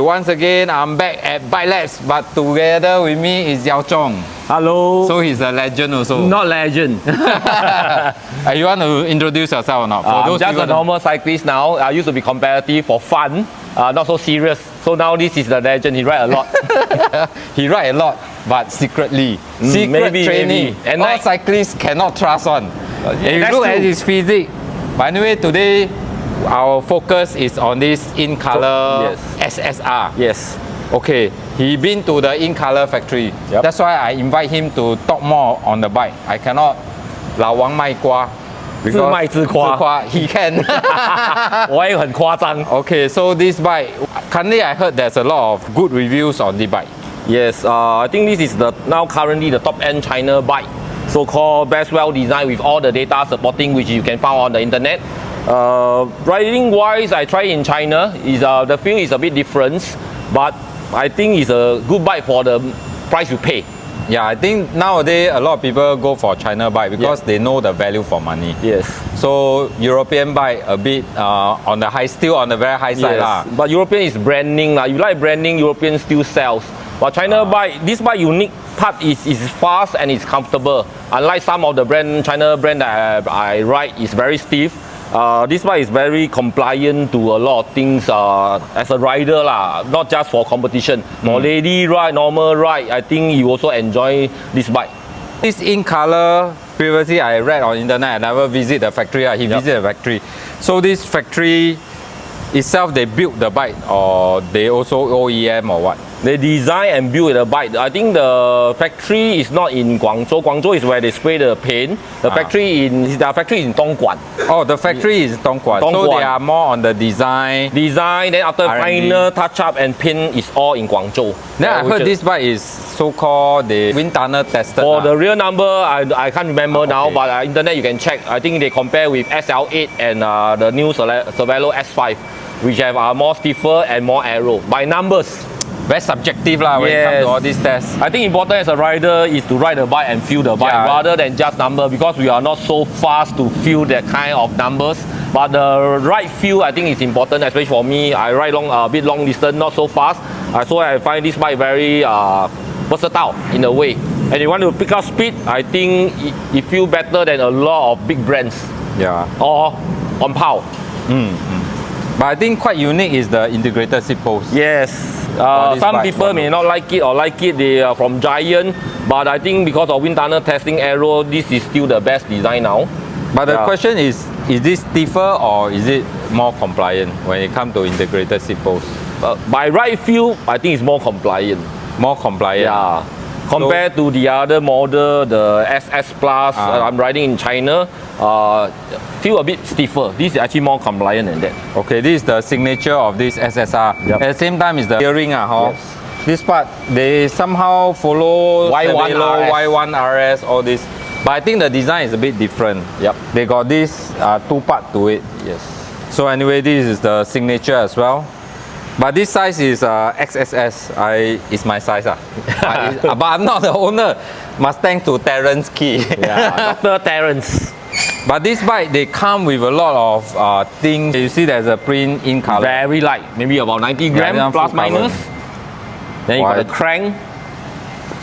Once again, I'm back at BikeLabz, but together with me is Yao Zhong. Hello. So he's a legend also. Not legend. You want to introduce yourself or not? I'm just a normal cyclist now. I used to be competitive for fun, not so serious. So now this is the legend. He ride a lot. He ride a lot, but secretly. Secret training. And all cyclists cannot trust on. If you look at his physique. But anyway, today our focus is on this Incolor SSR. Yes. Okay, he been to the Incolor factory. Yep. That's why I invite him to talk more on the bike. I cannot 老王卖瓜 自卖自夸 he can. 我也很夸张 Okay, so this bike, currently I heard there's a lot of good reviews on the bike. Yes, I think this is currently the top end China bike, so-called best well designed with all the data supporting which you can find on the internet. Riding wise, I tried in China. The feel is a bit different, but I think it's a good bike for the price you pay. Yeah, I think nowadays a lot of people go for China bike because they know the value for money. Yes. So European bike a bit on the high, still on the very high side lah. But European is branding lah. You like branding, European still sells. But China bike, this bike unique part is fast and it's comfortable. Unlike some of the China brand that I ride is very stiff. This bike is very compliant to a lot of things as a rider lah, not just for competition. For lady ride, normal ride, I think you also enjoy this bike. This Incolor, previously I read on internet, I never visit the factory. He visited the factory. So this factory itself, they built the bike or they also OEM or what? They design and build the bike. I think the factory is not in Guangzhou. Guangzhou is where they spray the paint. The factory in Dongguan. Oh, the factory is Dongguan. So they are more on the design. Then after final touch up and paint is all in Guangzhou. Then I heard this bike is so-called the wind tunnel tested. For the real number, I can't remember now, but internet you can check. I think they compare with SL8 and the new Cervelo S5, which have more stiffer and more aero by numbers. Very subjective lah when it comes to all these tests. I think important as a rider is to ride the bike and feel the bike rather than just number, because we are not so fast to feel that kind of numbers. But the ride feel I think is important, especially for me. I ride a bit long distance, not so fast. So I find this bike very versatile in a way. And you want to pick up speed, I think it feels better than a lot of big brands. Yeah. Or on power. But I think quite unique is the integrated seat post. Yes. Some people may not like it or like it. They are from Giant, but I think because of wind tunnel testing aero, this is still the best design now. But the question is this stiffer or is it more compliant when it comes to integrated seat post? By ride feel, I think it's more compliant. More compliant? Yeah. Compared to the other model, the SS Plus, I'm riding in China, feel a bit stiffer. This is actually more compliant than that. Okay, this is the signature of this SSR. At the same time, is the steering. This part, they somehow follow Y1 RS, all this. But I think the design is a bit different. They got this two-part to it. Yes. So anyway, this is the signature as well. But this size is XSS. It's my size. But I'm not the owner. Must thank to Terence Key. Dr. Terence. But this bike, they come with a lot of things. You see there's a print in color. Very light. Maybe about 90 grams plus minus. Then you got the crank.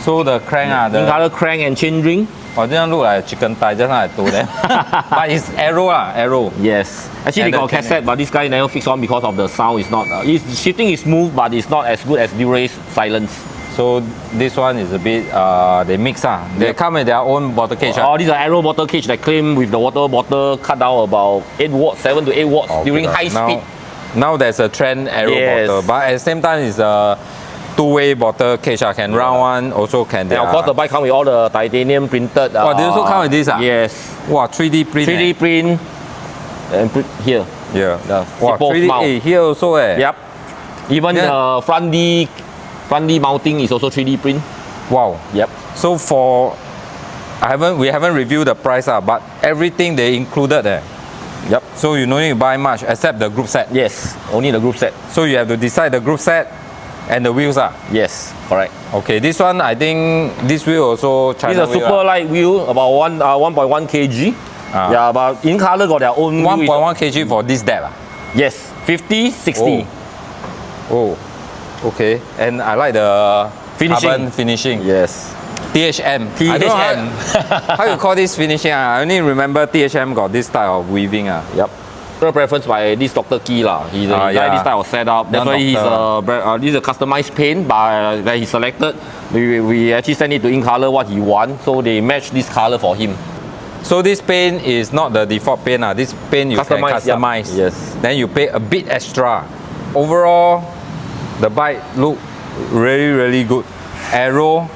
So the crank, the Incolor crank and chain ring. Oh, this one look like a chicken thigh, just like I told them. But it's arrow. Yes. Actually, they got a cassette, but this guy never fixed on because of the sound. It's not. Shifting is smooth, but it's not as good as Durace silence. So this one is a bit. They mix. They come with their own bottle cage. Oh, this is an arrow bottle cage that claim with the water bottle cut down about 8 watts, 7 to 8 watts during high speed. Now there's a trend arrow bottle, but at the same time it's a two-way bottle cage. Can round one, also can. And of course, the bike comes with all the titanium printed. Oh, they also come with this. Yes. Wow, 3D print. 3D print. And here. Yeah. Wow, 3D. Here also. Yep. Even the front D mounting is also 3D print. Wow. Yep. So we haven't reviewed the price, but everything they included there. Yep. So you don't need to buy much except the group set. Yes. Only the group set. So you have to decide the group set. And the wheels Yes, correct. Okay, this one I think this wheel also China wheel. It's a super light wheel, about 1.1 kg. Yeah, but Incolor got their own 1.1 kg for this depth. Yes, 50, 60. Oh. Okay, and I like the Finishing. carbon finishing. Yes. THM. I don't know how you call this finishing. I only remember THM got this type of weaving. Yep. Preference by this Dr. Key lah. He like this type of setup. That's why he's this is a customized paint that he selected. We actually send it to Incolor what he wants, so they match this color for him. So this paint is not the default paint. This paint you can customize. Yep. Yes. Then you pay a bit extra. Overall, the bike look really good. Aero,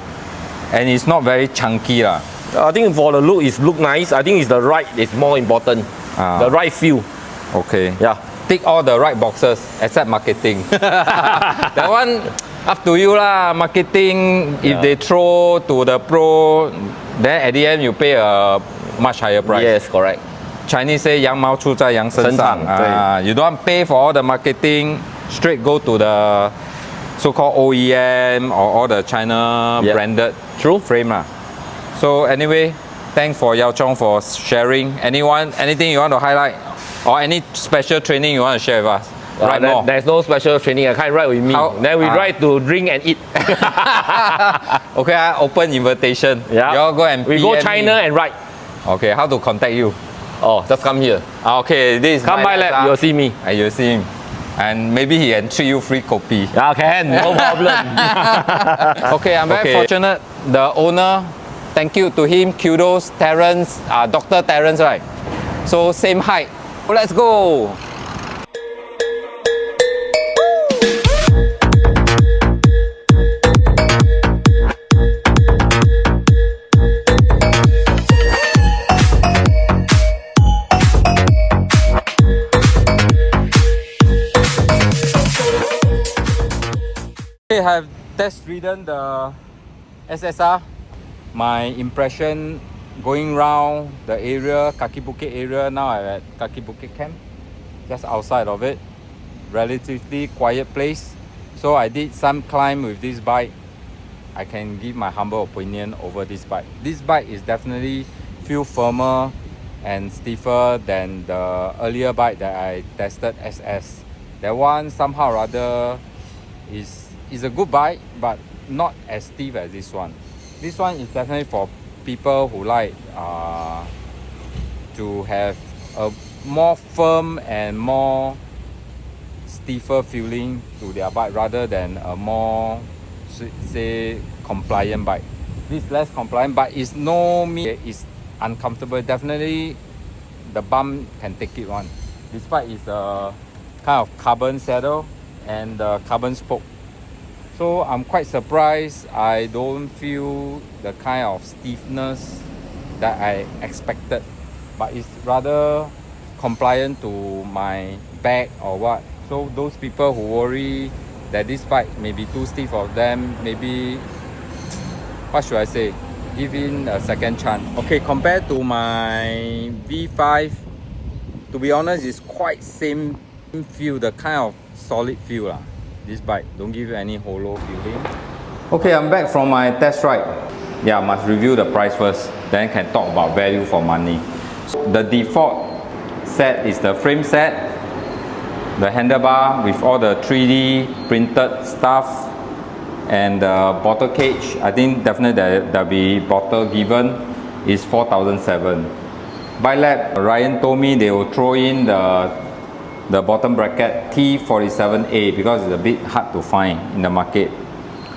and it's not very chunky lah. I think for the look, it look nice. I think it's the ride is more important. The ride feel. Okay. Yeah. Tick all the right boxes except marketing. That one up to you lah. Marketing, if they throw to the pro, then at the end you pay a much higher price. Yes, correct. Chinese say 羊毛出在羊身上. You don't pay for all the marketing, straight go to the so-called OEM or all the China branded frame lah. So anyway, thanks for Yao Chong for sharing. Anything you want to highlight? Or any special training you want to share with us? More. There's no special training. I can't ride with me. Then we ride to drink and eat. Okay, open invitation. Yeah. You all go and we go China and ride. Okay, how to contact you? Oh, just come here. Okay, this is come by lab, you'll see me. You'll see him. And maybe he can treat you free kopi. Yeah, can, no problem. Okay, I'm very fortunate. The owner, thank you to him, kudos, Terence, Dr. Terence, right? So same height. Let's go. I have test ridden the SSR. My impression going round the area, Kaki Bukit area. Now I'm at Kaki Bukit camp, just outside of it. Relatively quiet place. So I did some climb with this bike. I can give my humble opinion over this bike. This bike is definitely feel firmer and stiffer than the earlier bike that I tested, SS. That one somehow rather is a good bike, but not as stiff as this one. This one is definitely for people who like to have a more firm and more stiffer feeling to their bike rather than a more, say, compliant bike. This less compliant bike is no mean is uncomfortable. Definitely the bump can take it one. This bike is a kind of carbon saddle and the carbon spoke. So I'm quite surprised I don't feel the kind of stiffness that I expected, but it's rather compliant to my back or what. So those people who worry that this bike may be too stiff for them, maybe, what should I say, give in a second chance. Okay, compared to my V5, to be honest, it's quite same feel, the kind of solid feel lah. This bike don't give you any hollow feeling. Okay, I'm back from my test ride. Yeah, must review the price first, then can talk about value for money. The default set is the frame set, the handlebar with all the 3D printed stuff, and the bottle cage. I think definitely there'll be bottle given is 4,700. BikeLabz, Ryan told me they will throw in the bottom bracket T47A because it's a bit hard to find in the market.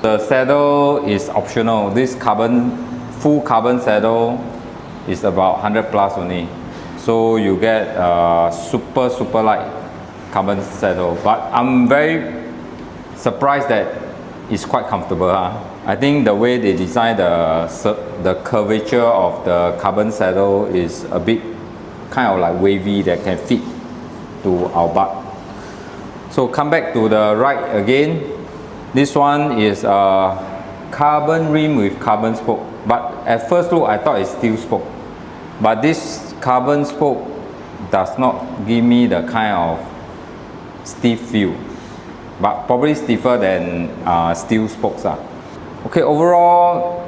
The saddle is optional. This full carbon saddle is about 100 plus only. So you get a super light carbon saddle. But I'm very surprised that it's quite comfortable. I think the way they design the curvature of the carbon saddle is a bit kind of like wavy that can fit to our butt. So come back to the right again. This one is a carbon rim with carbon spoke. But at first look, I thought it's steel spoke. But this carbon spoke does not give me the kind of stiff feel. But probably stiffer than steel spokes. Okay, overall,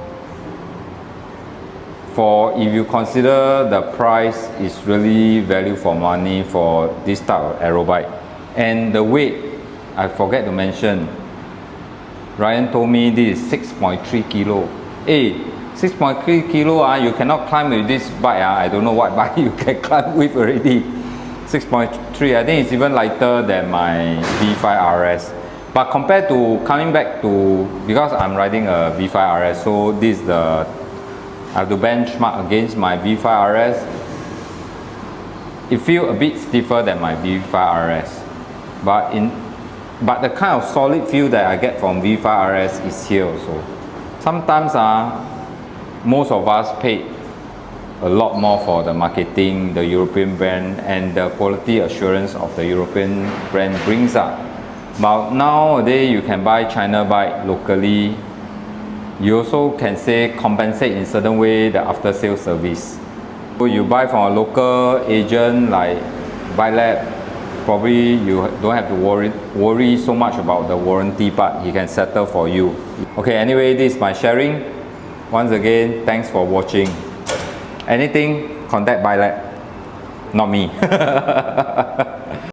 if you consider the price is really value for money for this type of aero bike. And the weight, I forget to mention, Ryan told me this is 6.3 kilo. Hey, 6.3 kilo, you cannot climb with this bike. I don't know what bike you can climb with already. 6.3, I think it's even lighter than my V5 RS. But compared to coming back to, because I'm riding a V5 RS, so this is the, I have to benchmark against my V5 RS. It feels a bit stiffer than my V5 RS. But the kind of solid feel that I get from V5 RS is here also. Sometimes most of us pay a lot more for the marketing, the European brand, and the quality assurance of the European brand brings up. But nowadays you can buy China bike locally. You also can say compensate in certain way the after sales service. So you buy from a local agent like BikeLabz, probably you don't have to worry so much about the warranty part. He can settle for you. Okay, anyway, this is my sharing. Once again, thanks for watching. Anything, contact BikeLabz, not me.